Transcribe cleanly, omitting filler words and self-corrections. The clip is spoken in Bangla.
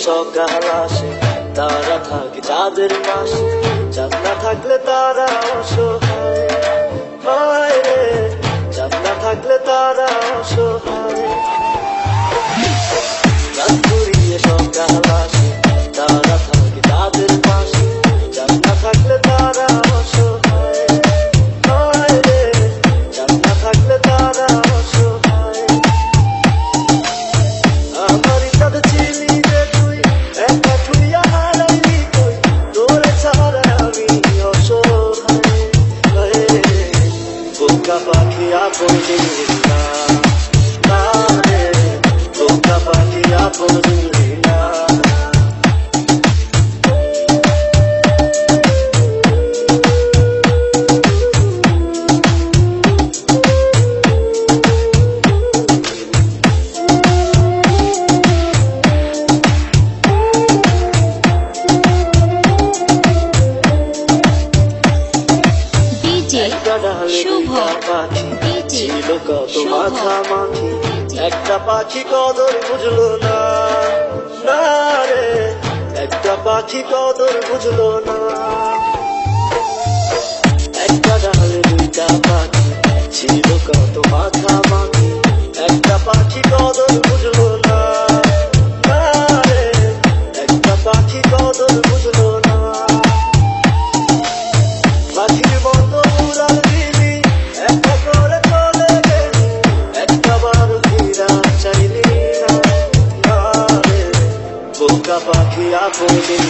সকাল আসে, তারা থাকে চাঁদের মাসে, চাঁদ না থাকলে তারা অসহায়। হায় রে, চাঁদ না থাকলে তারা অসহায়। রাত ঘুরিয়ে সকাল আসে, তারা থাকে চাঁদের মাসে, চাঁদ না থাকলে তারা অসহায়। হায় রে, চাঁদ না থাকলে তারা অসহায়। আমারই চাঁদ ছিলি রে তুই, একা ছুঁইয়া হারাইলি তুই, তোরে ছাড়া আমি অসহায়। হায় রে, বোকা পাখি আপন চিনলি না, না রে, বোকা পাখি আপন চিনলি না। একটা ডালে দুইটা পাখি, ছিল কত মাখামাখি, একটা পাখি কদর বুঝলো না, না রে, একটা পাখি কদর বুঝলো না। একটা ডালে দুইটা পাখি, ছিল কত মাখামাখি, একটা পাখি কদর বুঝলো না, না রে, একটা পাখি কদর বুঝলো না। পাখির মতো উড়াল দিলি, একটা করে চলে গেলি, একটা বার ফিরা চাইলি না, না রে, বোকা পাখি আপন চিনলি